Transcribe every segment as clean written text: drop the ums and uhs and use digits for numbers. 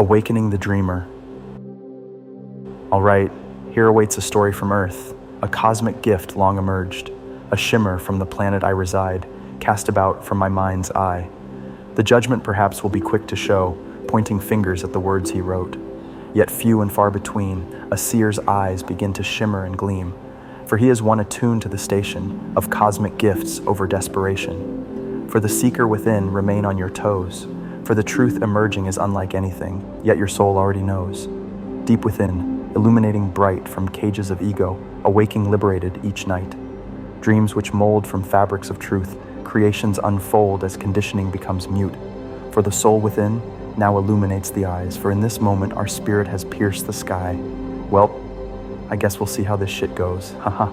Awakening the Dreamer. All right, here awaits a story from Earth, a cosmic gift long emerged, a shimmer from the planet I reside, cast about from my mind's eye. The judgment perhaps will be quick to show, pointing fingers at the words he wrote. Yet few and far between, a seer's eyes begin to shimmer and gleam, for he is one attuned to the station of cosmic gifts over desperation. For the seeker within, remain on your toes, for the truth emerging is unlike anything, yet your soul already knows. Deep within, illuminating bright from cages of ego, awaking liberated each night. Dreams which mold from fabrics of truth, creations unfold as conditioning becomes mute. For the soul within now illuminates the eyes, for in this moment our spirit has pierced the sky. Well, I guess we'll see how this shit goes, haha.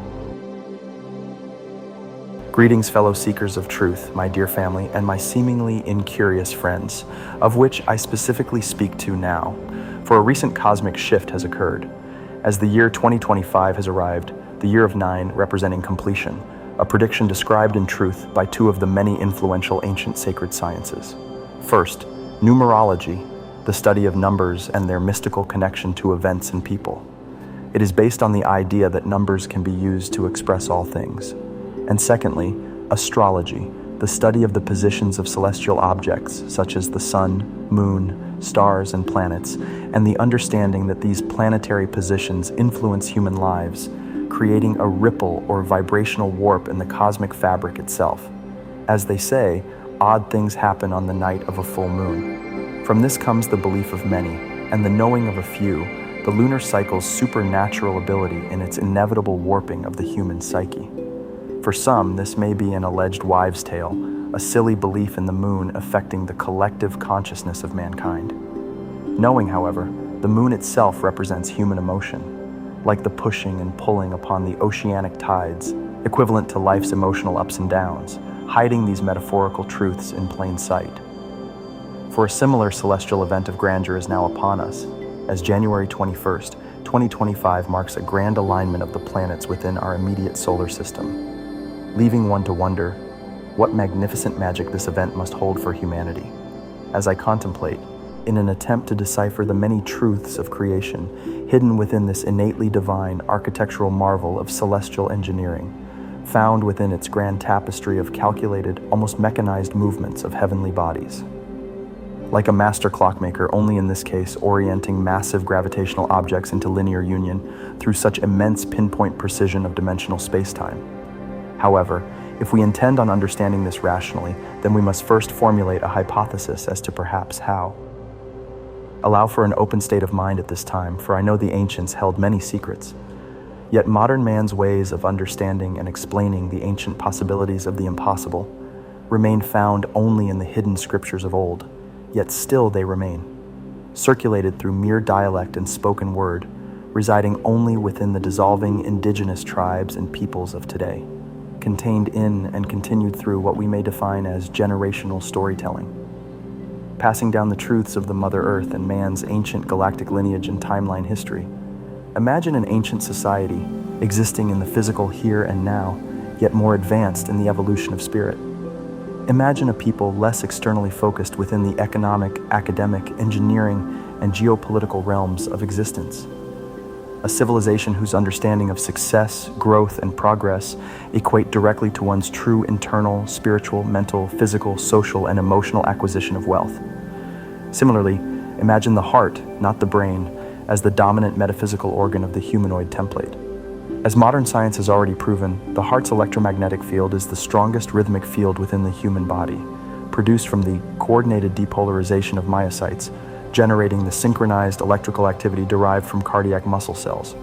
Greetings, fellow seekers of truth, my dear family, and my seemingly incurious friends, of which I specifically speak to now, for a recent cosmic shift has occurred. As the year 2025 has arrived, the year of 9 representing completion, a prediction described in truth by two of the many influential ancient sacred sciences. First, numerology, the study of numbers and their mystical connection to events and people. It is based on the idea that numbers can be used to express all things. And secondly, astrology, the study of the positions of celestial objects such as the sun, moon, stars, and planets, and the understanding that these planetary positions influence human lives, creating a ripple or vibrational warp in the cosmic fabric itself. As they say, odd things happen on the night of a full moon. From this comes the belief of many, and the knowing of a few, the lunar cycle's supernatural ability in its inevitable warping of the human psyche. For some, this may be an alleged wives' tale, a silly belief in the moon affecting the collective consciousness of mankind. Knowing, however, the moon itself represents human emotion, like the pushing and pulling upon the oceanic tides, equivalent to life's emotional ups and downs, hiding these metaphorical truths in plain sight. For a similar celestial event of grandeur is now upon us, as January 21st, 2025 marks a grand alignment of the planets within our immediate solar system, leaving one to wonder what magnificent magic this event must hold for humanity. As I contemplate, in an attempt to decipher the many truths of creation hidden within this innately divine architectural marvel of celestial engineering, found within its grand tapestry of calculated, almost mechanized movements of heavenly bodies. Like a master clockmaker, only in this case orienting massive gravitational objects into linear union through such immense pinpoint precision of dimensional spacetime. However, if we intend on understanding this rationally, then we must first formulate a hypothesis as to perhaps how. Allow for an open state of mind at this time, for I know the ancients held many secrets. Yet modern man's ways of understanding and explaining the ancient possibilities of the impossible remain found only in the hidden scriptures of old, yet still they remain, circulated through mere dialect and spoken word, residing only within the dissolving indigenous tribes and peoples of today, contained in and continued through what we may define as generational storytelling. Passing down the truths of the Mother Earth and man's ancient galactic lineage and timeline history. Imagine an ancient society existing in the physical here and now, yet more advanced in the evolution of spirit. Imagine a people less externally focused within the economic, academic, engineering, and geopolitical realms of existence. A civilization whose understanding of success, growth, and progress equate directly to one's true internal, spiritual, mental, physical, social, and emotional acquisition of wealth. Similarly, imagine the heart, not the brain, as the dominant metaphysical organ of the humanoid template. As modern science has already proven, the heart's electromagnetic field is the strongest rhythmic field within the human body, produced from the coordinated depolarization of myocytes, generating the synchronized electrical activity derived from cardiac muscle cells.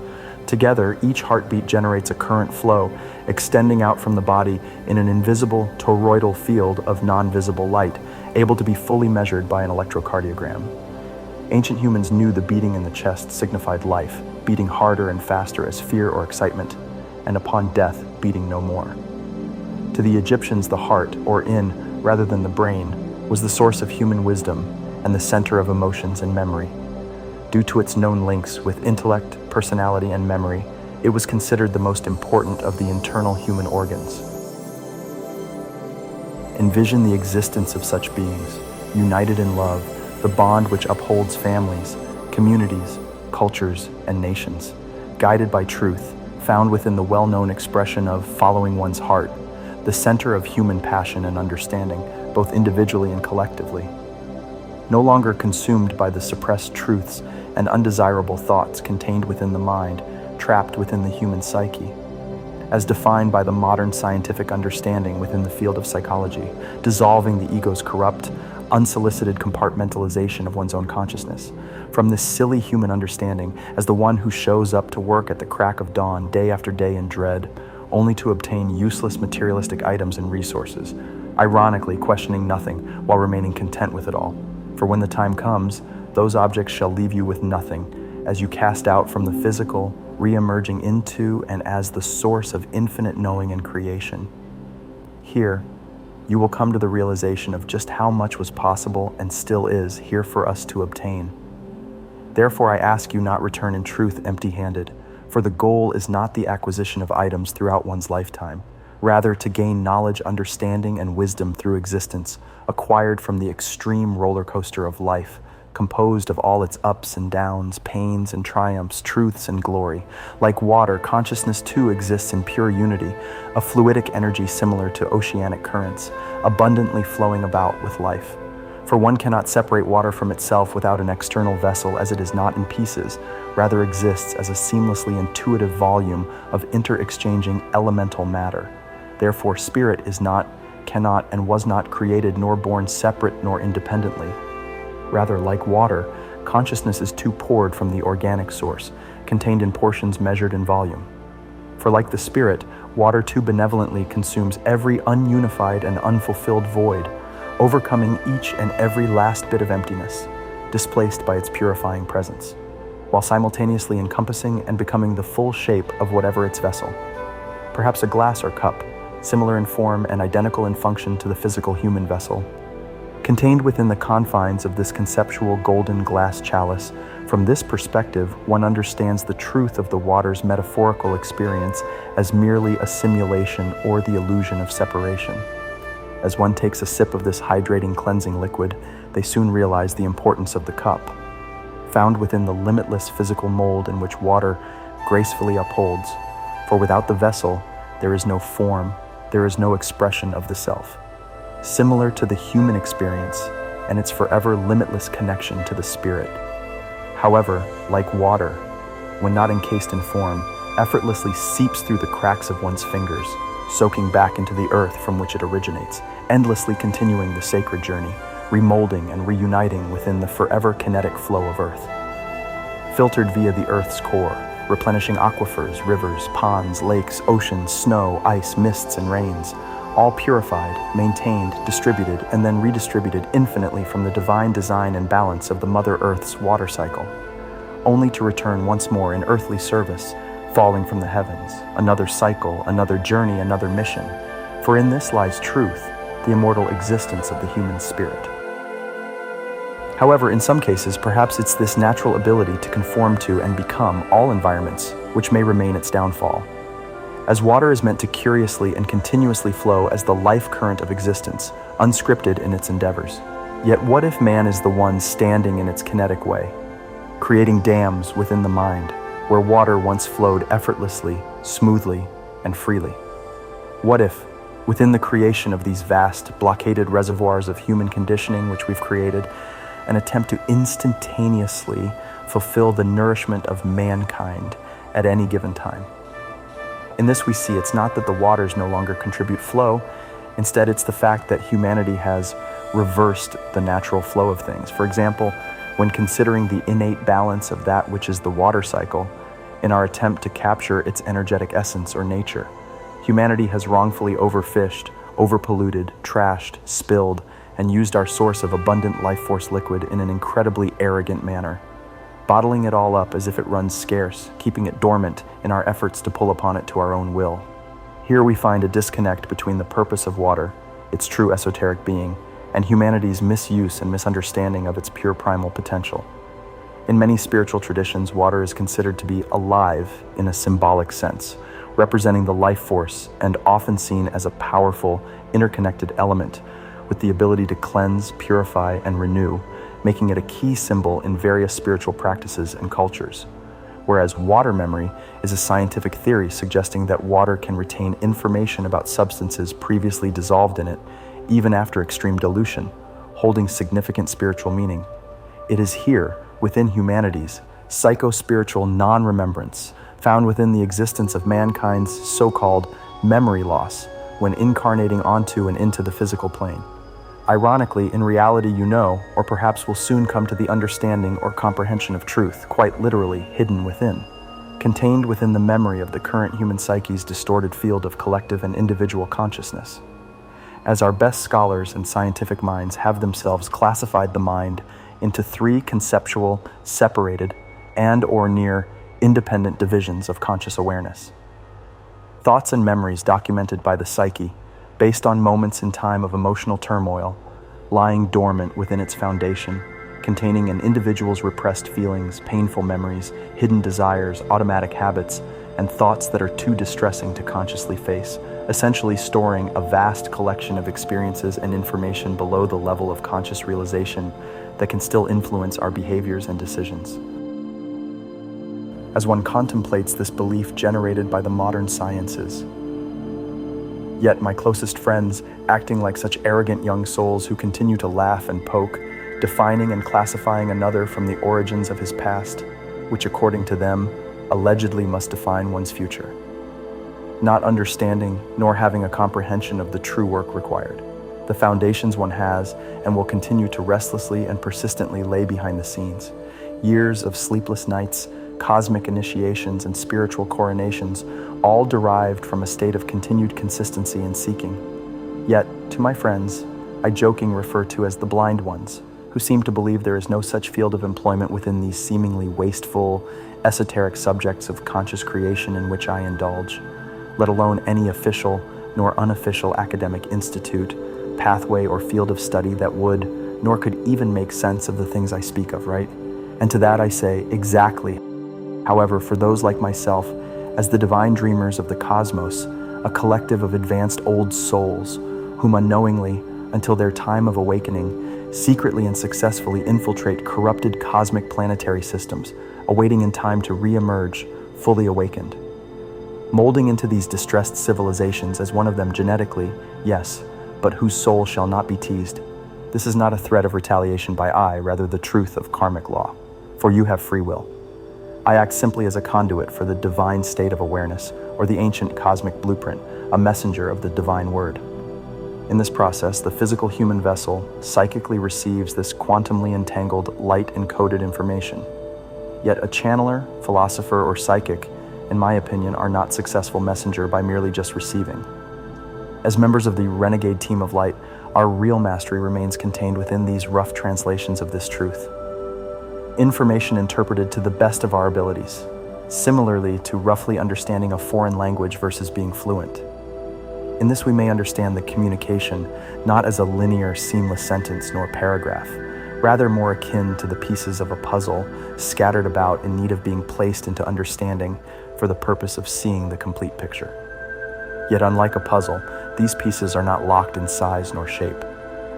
Together, each heartbeat generates a current flow, extending out from the body in an invisible toroidal field of non-visible light, able to be fully measured by an electrocardiogram. Ancient humans knew the beating in the chest signified life, beating harder and faster as fear or excitement, and upon death, beating no more. To the Egyptians, the heart, or yin, rather than the brain, was the source of human wisdom and the center of emotions and memory. Due to its known links with intellect, personality, and memory, it was considered the most important of the internal human organs. Envision the existence of such beings, united in love, the bond which upholds families, communities, cultures, and nations, guided by truth, found within the well-known expression of following one's heart, the center of human passion and understanding, both individually and collectively. No longer consumed by the suppressed truths and undesirable thoughts contained within the mind, trapped within the human psyche, as defined by the modern scientific understanding within the field of psychology, dissolving the ego's corrupt, unsolicited compartmentalization of one's own consciousness, from this silly human understanding as the one who shows up to work at the crack of dawn day after day in dread, only to obtain useless materialistic items and resources, ironically questioning nothing while remaining content with it all. For when the time comes, those objects shall leave you with nothing, as you cast out from the physical, re-emerging into and as the source of infinite knowing and creation. Here, you will come to the realization of just how much was possible and still is here for us to obtain. Therefore, I ask you not return in truth empty-handed, for the goal is not the acquisition of items throughout one's lifetime, rather to gain knowledge, understanding, and wisdom through existence, acquired from the extreme roller coaster of life, composed of all its ups and downs, pains and triumphs, truths and glory. Like water, consciousness too exists in pure unity, a fluidic energy similar to oceanic currents, abundantly flowing about with life. For one cannot separate water from itself without an external vessel, as it is not in pieces, rather exists as a seamlessly intuitive volume of inter-exchanging elemental matter. Therefore, spirit is not, cannot, and was not created nor born separate nor independently. Rather, like water, consciousness is too poured from the organic source, contained in portions measured in volume. For like the spirit, water too benevolently consumes every ununified and unfulfilled void, overcoming each and every last bit of emptiness, displaced by its purifying presence, while simultaneously encompassing and becoming the full shape of whatever its vessel. Perhaps a glass or cup, similar in form and identical in function to the physical human vessel. Contained within the confines of this conceptual golden glass chalice, from this perspective, one understands the truth of the water's metaphorical experience as merely a simulation or the illusion of separation. As one takes a sip of this hydrating, cleansing liquid, they soon realize the importance of the cup, found within the limitless physical mold in which water gracefully upholds. For without the vessel, there is no form, there is no expression of the self. Similar to the human experience and its forever limitless connection to the spirit. However, like water, when not encased in form, effortlessly seeps through the cracks of one's fingers, soaking back into the earth from which it originates, endlessly continuing the sacred journey, remolding and reuniting within the forever kinetic flow of earth. Filtered via the earth's core, replenishing aquifers, rivers, ponds, lakes, oceans, snow, ice, mists, and rains, all purified, maintained, distributed, and then redistributed infinitely from the divine design and balance of the Mother Earth's water cycle, only to return once more in earthly service, falling from the heavens, another cycle, another journey, another mission. For in this lies truth, the immortal existence of the human spirit. However, in some cases, perhaps it's this natural ability to conform to and become all environments which may remain its downfall. As water is meant to curiously and continuously flow as the life current of existence, unscripted in its endeavors. Yet what if man is the one standing in its kinetic way, creating dams within the mind, where water once flowed effortlessly, smoothly, and freely? What if, within the creation of these vast, blockaded reservoirs of human conditioning which we've created, an attempt to instantaneously fulfill the nourishment of mankind at any given time? In this we see it's not that the waters no longer contribute flow, instead it's the fact that humanity has reversed the natural flow of things. For example, when considering the innate balance of that which is the water cycle, in our attempt to capture its energetic essence or nature, humanity has wrongfully overfished, overpolluted, trashed, spilled, and used our source of abundant life force liquid in an incredibly arrogant manner, bottling it all up as if it runs scarce, keeping it dormant in our efforts to pull upon it to our own will. Here we find a disconnect between the purpose of water, its true esoteric being, and humanity's misuse and misunderstanding of its pure primal potential. In many spiritual traditions, water is considered to be alive in a symbolic sense, representing the life force and often seen as a powerful, interconnected element with the ability to cleanse, purify, and renew, making it a key symbol in various spiritual practices and cultures. Whereas water memory is a scientific theory suggesting that water can retain information about substances previously dissolved in it, even after extreme dilution, holding significant spiritual meaning. It is here, within humanity's psycho-spiritual non-remembrance, found within the existence of mankind's so-called memory loss when incarnating onto and into the physical plane. Ironically, in reality, you know, or perhaps will soon come to the understanding or comprehension of truth, quite literally hidden within, contained within the memory of the current human psyche's distorted field of collective and individual consciousness. As our best scholars and scientific minds have themselves classified the mind into three conceptual, separated, and or near independent divisions of conscious awareness. Thoughts and memories documented by the psyche, based on moments in time of emotional turmoil, lying dormant within its foundation, containing an individual's repressed feelings, painful memories, hidden desires, automatic habits, and thoughts that are too distressing to consciously face, essentially storing a vast collection of experiences and information below the level of conscious realization that can still influence our behaviors and decisions. As one contemplates this belief generated by the modern sciences, yet my closest friends, acting like such arrogant young souls who continue to laugh and poke, defining and classifying another from the origins of his past, which according to them, allegedly must define one's future. Not understanding nor having a comprehension of the true work required, the foundations one has and will continue to restlessly and persistently lay behind the scenes. Years of sleepless nights, cosmic initiations, and spiritual coronations, all derived from a state of continued consistency and seeking. Yet, to my friends, I jokingly refer to as the blind ones, who seem to believe there is no such field of employment within these seemingly wasteful, esoteric subjects of conscious creation in which I indulge, let alone any official nor unofficial academic institute, pathway, or field of study that would, nor could even make sense of the things I speak of, right? And to that I say, exactly. However, for those like myself, as the divine dreamers of the cosmos, a collective of advanced old souls, whom unknowingly, until their time of awakening, secretly and successfully infiltrate corrupted cosmic planetary systems, awaiting in time to re-emerge, fully awakened. Molding into these distressed civilizations as one of them genetically, yes, but whose soul shall not be teased. This is not a threat of retaliation by I, rather the truth of karmic law, for you have free will. I act simply as a conduit for the divine state of awareness, or the ancient cosmic blueprint, a messenger of the divine word. In this process, the physical human vessel psychically receives this quantumly entangled, light-encoded information. Yet a channeler, philosopher, or psychic, in my opinion, are not successful messenger by merely just receiving. As members of the renegade team of light, our real mastery remains contained within these rough translations of this truth. Information interpreted to the best of our abilities, similarly to roughly understanding a foreign language versus being fluent. In this we may understand the communication not as a linear, seamless sentence nor paragraph, rather more akin to the pieces of a puzzle scattered about in need of being placed into understanding for the purpose of seeing the complete picture. Yet unlike a puzzle, these pieces are not locked in size nor shape.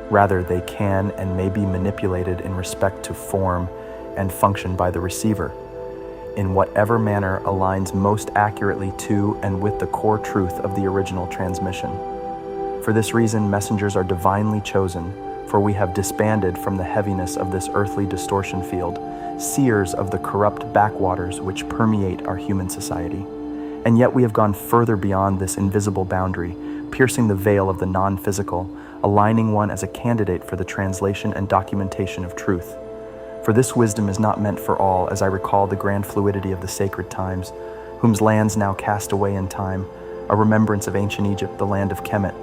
Rather, they can and may be manipulated in respect to form and function by the receiver, in whatever manner aligns most accurately to and with the core truth of the original transmission. For this reason, messengers are divinely chosen, for we have disbanded from the heaviness of this earthly distortion field, seers of the corrupt backwaters which permeate our human society. And yet we have gone further beyond this invisible boundary, piercing the veil of the non-physical, aligning one as a candidate for the translation and documentation of truth. For this wisdom is not meant for all, as I recall the grand fluidity of the sacred times, whose lands now cast away in time, a remembrance of ancient Egypt, the land of Kemet,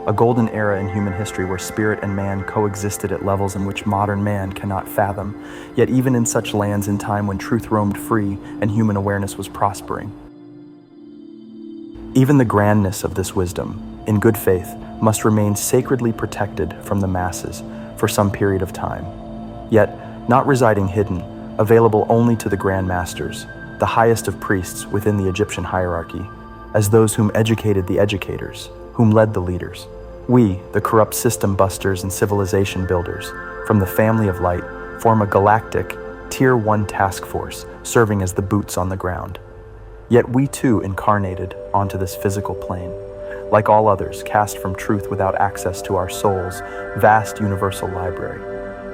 a golden era in human history where spirit and man coexisted at levels in which modern man cannot fathom, yet even in such lands in time when truth roamed free and human awareness was prospering. Even the grandness of this wisdom, in good faith, must remain sacredly protected from the masses for some period of time. Yet, not residing hidden, available only to the Grand Masters, the highest of priests within the Egyptian hierarchy, as those whom educated the educators, whom led the leaders. We, the corrupt system busters and civilization builders, from the family of light, form a galactic, Tier 1 task force, serving as the boots on the ground. Yet we too incarnated onto this physical plane, like all others, cast from truth without access to our soul's vast universal library.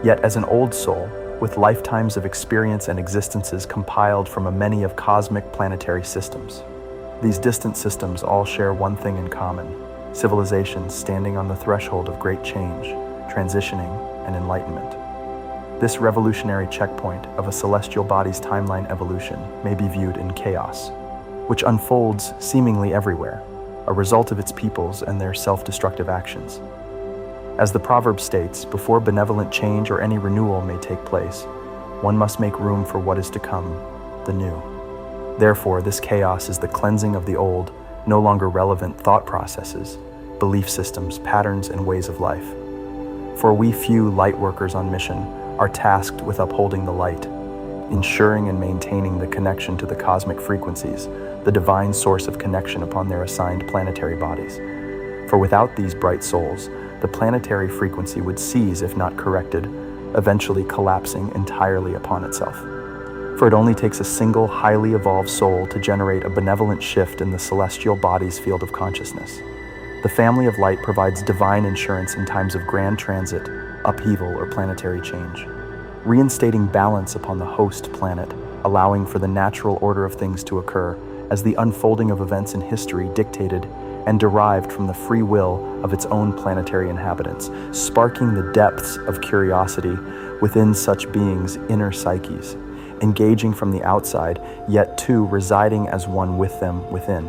Yet as an old soul, with lifetimes of experience and existences compiled from a many of cosmic planetary systems. These distant systems all share one thing in common: civilizations standing on the threshold of great change, transitioning, and enlightenment. This revolutionary checkpoint of a celestial body's timeline evolution may be viewed in chaos, which unfolds seemingly everywhere, a result of its peoples and their self-destructive actions. As the proverb states, before benevolent change or any renewal may take place, one must make room for what is to come, the new. Therefore, this chaos is the cleansing of the old, no longer relevant thought processes, belief systems, patterns, and ways of life. For we few light workers on mission are tasked with upholding the light, ensuring and maintaining the connection to the cosmic frequencies, the divine source of connection upon their assigned planetary bodies. For without these bright souls, the planetary frequency would cease if not corrected, eventually collapsing entirely upon itself. For it only takes a single highly evolved soul to generate a benevolent shift in the celestial body's field of consciousness. The family of light provides divine insurance in times of grand transit, upheaval, or planetary change, reinstating balance upon the host planet, allowing for the natural order of things to occur as the unfolding of events in history dictated and derived from the free will of its own planetary inhabitants, sparking the depths of curiosity within such beings' inner psyches, engaging from the outside, yet too residing as one with them within.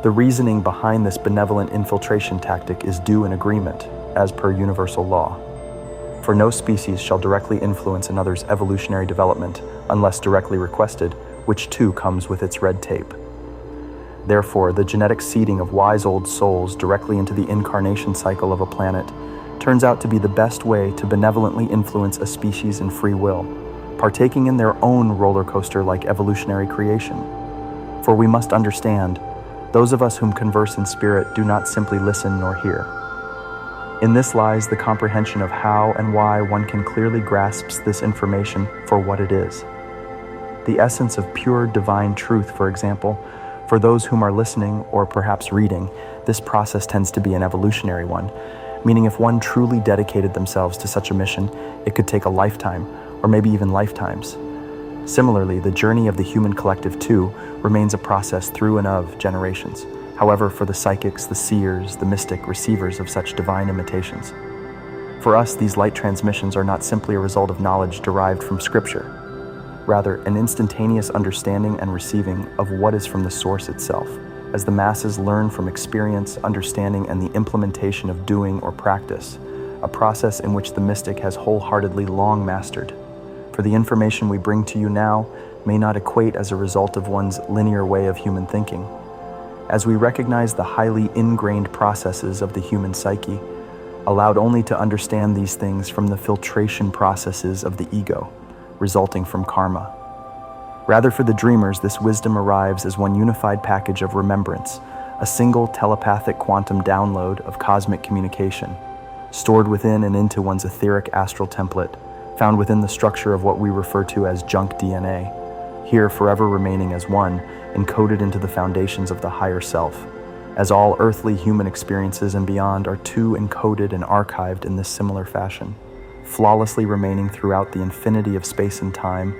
The reasoning behind this benevolent infiltration tactic is due in agreement, as per universal law. For no species shall directly influence another's evolutionary development unless directly requested, which too comes with its red tape. Therefore, the genetic seeding of wise old souls directly into the incarnation cycle of a planet turns out to be the best way to benevolently influence a species in free will, partaking in their own roller coaster like evolutionary creation. For we must understand, those of us whom converse in spirit do not simply listen nor hear. In this lies the comprehension of how and why one can clearly grasp this information for what it is. The essence of pure divine truth, for example, for those whom are listening or perhaps reading, this process tends to be an evolutionary one, meaning if one truly dedicated themselves to such a mission, it could take a lifetime, or maybe even lifetimes. Similarly, the journey of the human collective too remains a process through and of generations. However, for the psychics, the seers, the mystic receivers of such divine imitations. For us, these light transmissions are not simply a result of knowledge derived from Scripture, rather an instantaneous understanding and receiving of what is from the source itself, as the masses learn from experience, understanding, and the implementation of doing or practice, a process in which the mystic has wholeheartedly long mastered. For the information we bring to you now may not equate as a result of one's linear way of human thinking. As we recognize the highly ingrained processes of the human psyche, allowed only to understand these things from the filtration processes of the ego, resulting from karma. Rather, for the dreamers, this wisdom arrives as one unified package of remembrance, a single telepathic quantum download of cosmic communication, stored within and into one's etheric astral template, found within the structure of what we refer to as junk DNA, here forever remaining as one, encoded into the foundations of the higher self, as all earthly human experiences and beyond are too encoded and archived in this similar fashion, flawlessly remaining throughout the infinity of space and time,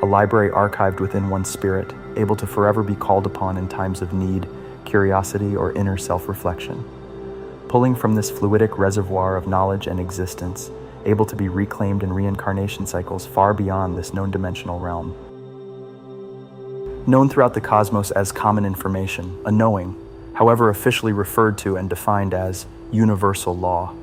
a library archived within one's spirit, able to forever be called upon in times of need, curiosity, or inner self-reflection. Pulling from this fluidic reservoir of knowledge and existence, able to be reclaimed in reincarnation cycles far beyond this known dimensional realm. Known throughout the cosmos as common information, a knowing, however officially referred to and defined as universal law.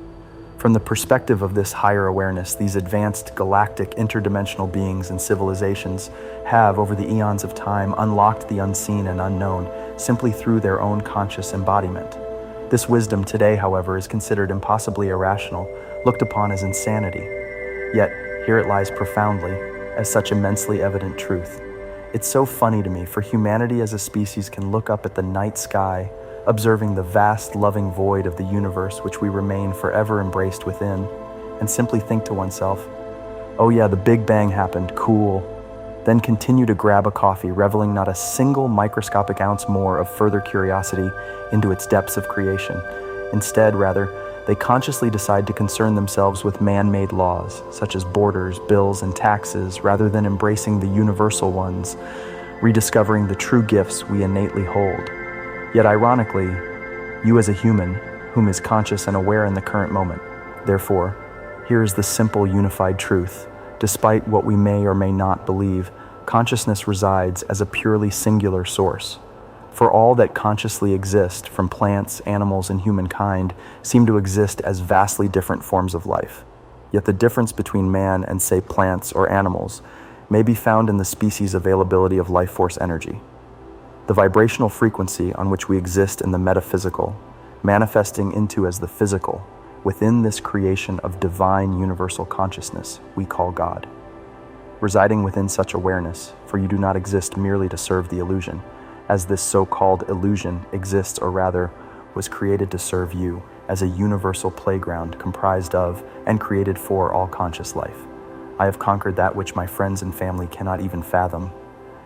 From the perspective of this higher awareness, these advanced galactic interdimensional beings and civilizations have, over the eons of time, unlocked the unseen and unknown simply through their own conscious embodiment. This wisdom today, however, is considered impossibly irrational, looked upon as insanity. Yet, here it lies profoundly, as such immensely evident truth. It's so funny to me, for humanity as a species can look up at the night sky, observing the vast, loving void of the universe which we remain forever embraced within, and simply think to oneself, Oh yeah, the Big Bang happened, cool. Then continue to grab a coffee, reveling not a single microscopic ounce more of further curiosity into its depths of creation. Instead, rather, they consciously decide to concern themselves with man-made laws, such as borders, bills, and taxes, rather than embracing the universal ones, rediscovering the true gifts we innately hold. Yet ironically, you as a human, whom is conscious and aware in the current moment. Therefore, here is the simple unified truth. Despite what we may or may not believe, consciousness resides as a purely singular source. For all that consciously exist, from plants, animals, and humankind, seem to exist as vastly different forms of life. Yet the difference between man and, say, plants or animals may be found in the species' availability of life force energy. The vibrational frequency on which we exist in the metaphysical, manifesting into as the physical, within this creation of divine universal consciousness we call God. Residing within such awareness, for you do not exist merely to serve the illusion, as this so-called illusion exists, or rather, was created to serve you as a universal playground comprised of and created for all conscious life. I have conquered that which my friends and family cannot even fathom,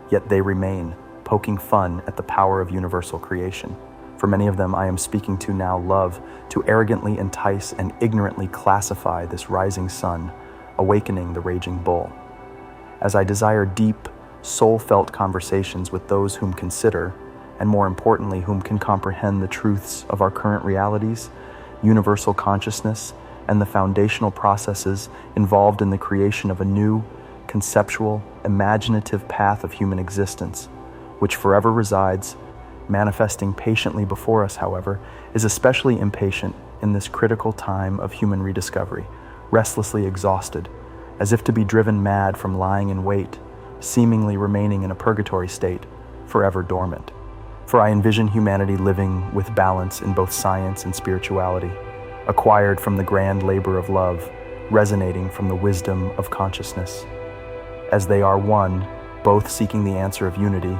yet they remain, poking fun at the power of universal creation. For many of them I am speaking to now love to arrogantly entice and ignorantly classify this rising sun, awakening the raging bull. As I desire deep, soul-felt conversations with those whom consider, and more importantly, whom can comprehend the truths of our current realities, universal consciousness, and the foundational processes involved in the creation of a new, conceptual, imaginative path of human existence, which forever resides, manifesting patiently before us, however, is especially impatient in this critical time of human rediscovery, restlessly exhausted, as if to be driven mad from lying in wait, seemingly remaining in a purgatory state, forever dormant. For I envision humanity living with balance in both science and spirituality, acquired from the grand labor of love, resonating from the wisdom of consciousness. As they are one, both seeking the answer of unity,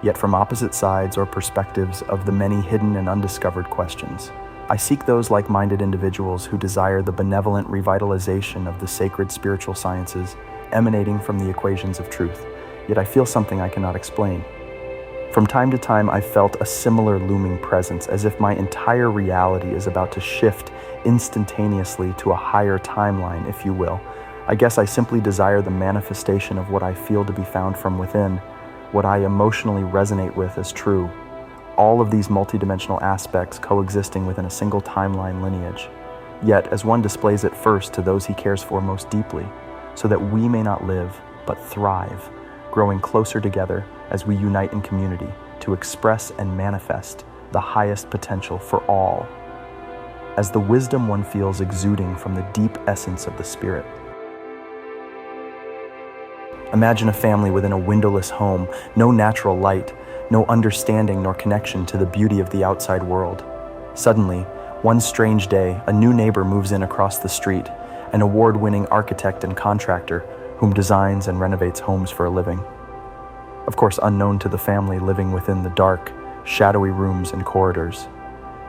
yet from opposite sides or perspectives of the many hidden and undiscovered questions. I seek those like-minded individuals who desire the benevolent revitalization of the sacred spiritual sciences emanating from the equations of truth, yet I feel something I cannot explain. From time to time, I felt a similar looming presence, as if my entire reality is about to shift instantaneously to a higher timeline, if you will. I guess I simply desire the manifestation of what I feel to be found from within, what I emotionally resonate with as true, all of these multidimensional aspects coexisting within a single timeline lineage, yet as one displays it first to those he cares for most deeply, so that we may not live, but thrive, growing closer together as we unite in community to express and manifest the highest potential for all, as the wisdom one feels exuding from the deep essence of the spirit. Imagine a family within a windowless home, no natural light, no understanding nor connection to the beauty of the outside world. Suddenly, one strange day, a new neighbor moves in across the street, an award-winning architect and contractor whom designs and renovates homes for a living. Of course, unknown to the family living within the dark, shadowy rooms and corridors.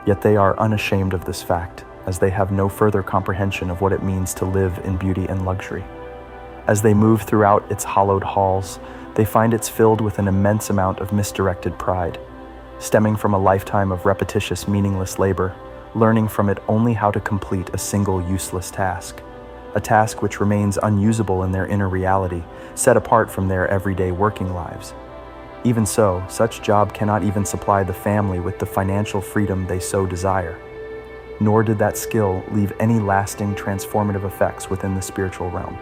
Yet they are unashamed of this fact, as they have no further comprehension of what it means to live in beauty and luxury. As they move throughout its hallowed halls, they find it's filled with an immense amount of misdirected pride, stemming from a lifetime of repetitious, meaningless labor, learning from it only how to complete a single useless task, a task which remains unusable in their inner reality, set apart from their everyday working lives. Even so, such job cannot even supply the family with the financial freedom they so desire. Nor did that skill leave any lasting transformative effects within the spiritual realm.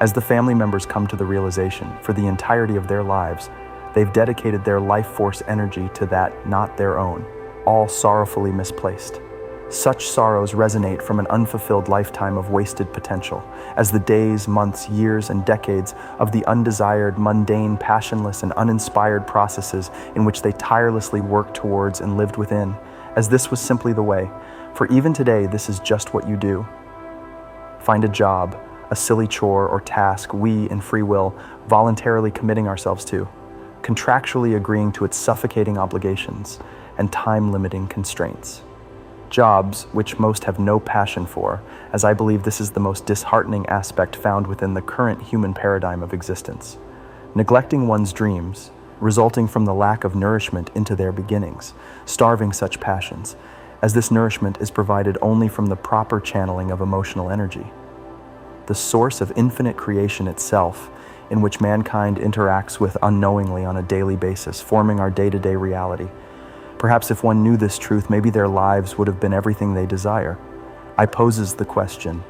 As the family members come to the realization, for the entirety of their lives, they've dedicated their life force energy to that not their own, all sorrowfully misplaced. Such sorrows resonate from an unfulfilled lifetime of wasted potential, as the days, months, years, and decades of the undesired, mundane, passionless, and uninspired processes in which they tirelessly worked towards and lived within, as this was simply the way. For even today, this is just what you do. Find a job, a silly chore or task we, in free will, voluntarily committing ourselves to, contractually agreeing to its suffocating obligations and time-limiting constraints. jobs which most have no passion for, as I believe this is the most disheartening aspect found within the current human paradigm of existence. Neglecting one's dreams, resulting from the lack of nourishment into their beginnings, starving such passions, as this nourishment is provided only from the proper channeling of emotional energy. The source of infinite creation itself, in which mankind interacts with unknowingly on a daily basis, forming our day-to-day reality. Perhaps if one knew this truth, maybe their lives would have been everything they desire. I poses the question,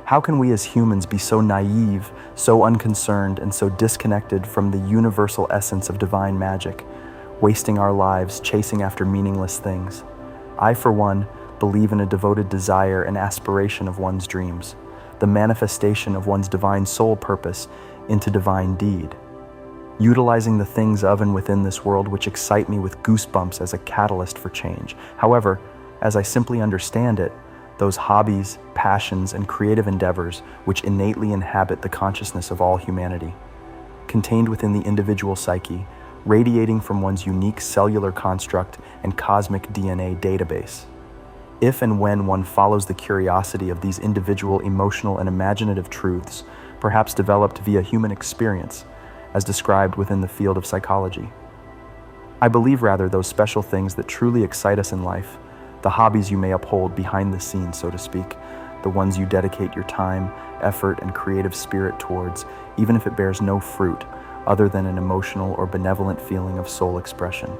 how can we as humans be so naive, so unconcerned, and so disconnected from the universal essence of divine magic, wasting our lives chasing after meaningless things? I, for one, believe in a devoted desire and aspiration of one's dreams, the manifestation of one's divine soul purpose into divine deed, utilizing the things of and within this world which excite me with goosebumps as a catalyst for change. However, as I simply understand it, those hobbies, passions, and creative endeavors which innately inhabit the consciousness of all humanity, contained within the individual psyche, radiating from one's unique cellular construct and cosmic DNA database. If and when one follows the curiosity of these individual emotional and imaginative truths, perhaps developed via human experience, as described within the field of psychology. I believe rather those special things that truly excite us in life, the hobbies you may uphold behind the scenes, so to speak, the ones you dedicate your time, effort, and creative spirit towards, even if it bears no fruit other than an emotional or benevolent feeling of soul expression.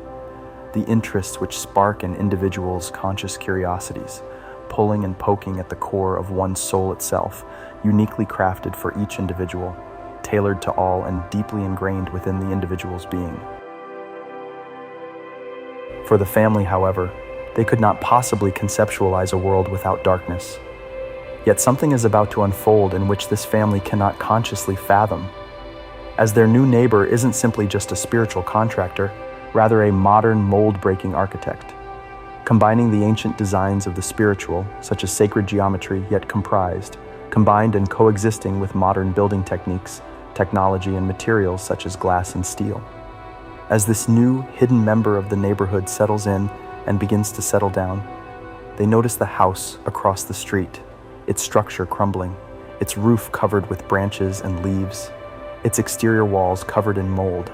The interests which spark an individual's conscious curiosities, pulling and poking at the core of one's soul itself, uniquely crafted for each individual, tailored to all and deeply ingrained within the individual's being. For the family, however, they could not possibly conceptualize a world without darkness. Yet something is about to unfold in which this family cannot consciously fathom, as their new neighbor isn't simply just a spiritual contractor, rather a modern mold-breaking architect, combining the ancient designs of the spiritual, such as sacred geometry, yet combined and coexisting with modern building techniques, technology, and materials such as glass and steel. As this new, hidden member of the neighborhood settles in and begins to settle down, they notice the house across the street, its structure crumbling, its roof covered with branches and leaves, its exterior walls covered in mold.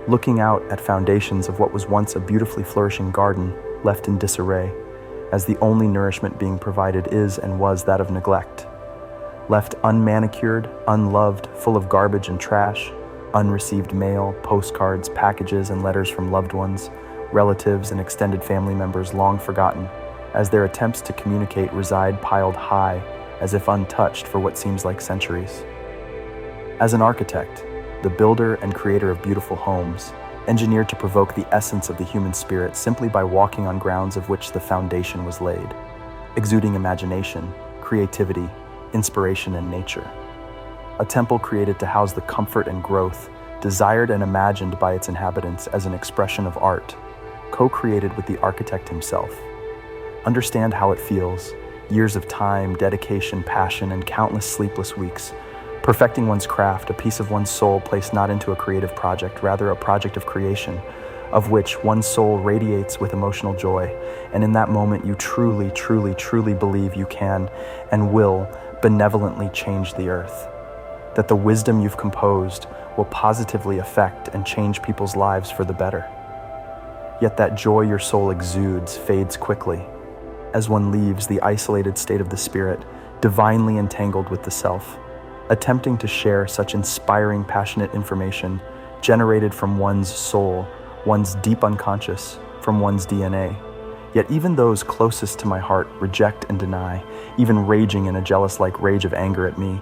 Looking out at foundations of what was once a beautifully flourishing garden left in disarray, as the only nourishment being provided is and was that of neglect. Left unmanicured, unloved, full of garbage and trash, unreceived mail, postcards, packages, and letters from loved ones, relatives, and extended family members long forgotten, as their attempts to communicate reside piled high, as if untouched for what seems like centuries. As an architect, the builder and creator of beautiful homes, engineered to provoke the essence of the human spirit simply by walking on grounds of which the foundation was laid, exuding imagination, creativity, inspiration, and nature. A temple created to house the comfort and growth, desired and imagined by its inhabitants as an expression of art, co-created with the architect himself. Understand how it feels, years of time, dedication, passion, and countless sleepless weeks, perfecting one's craft, a piece of one's soul placed not into a creative project, rather a project of creation, of which one's soul radiates with emotional joy. And in that moment, you truly, truly, truly believe you can and will benevolently change the earth. That the wisdom you've composed will positively affect and change people's lives for the better. Yet that joy your soul exudes fades quickly, as one leaves the isolated state of the spirit, divinely entangled with the self, attempting to share such inspiring, passionate information generated from one's soul, one's deep unconscious, from one's DNA. Yet even those closest to my heart reject and deny, even raging in a jealous-like rage of anger at me,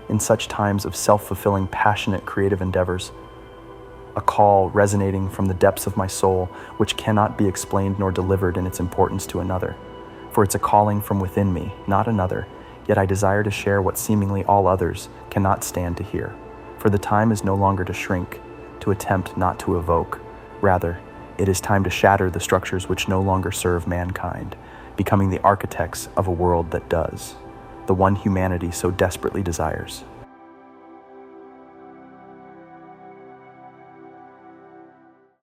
in such times of self-fulfilling, passionate, creative endeavors. A call resonating from the depths of my soul, which cannot be explained nor delivered in its importance to another. For it's a calling from within me, not another, yet I desire to share what seemingly all others cannot stand to hear. For the time is no longer to shrink, to attempt not to evoke. Rather, it is time to shatter the structures which no longer serve mankind, becoming the architects of a world that does, the one humanity so desperately desires.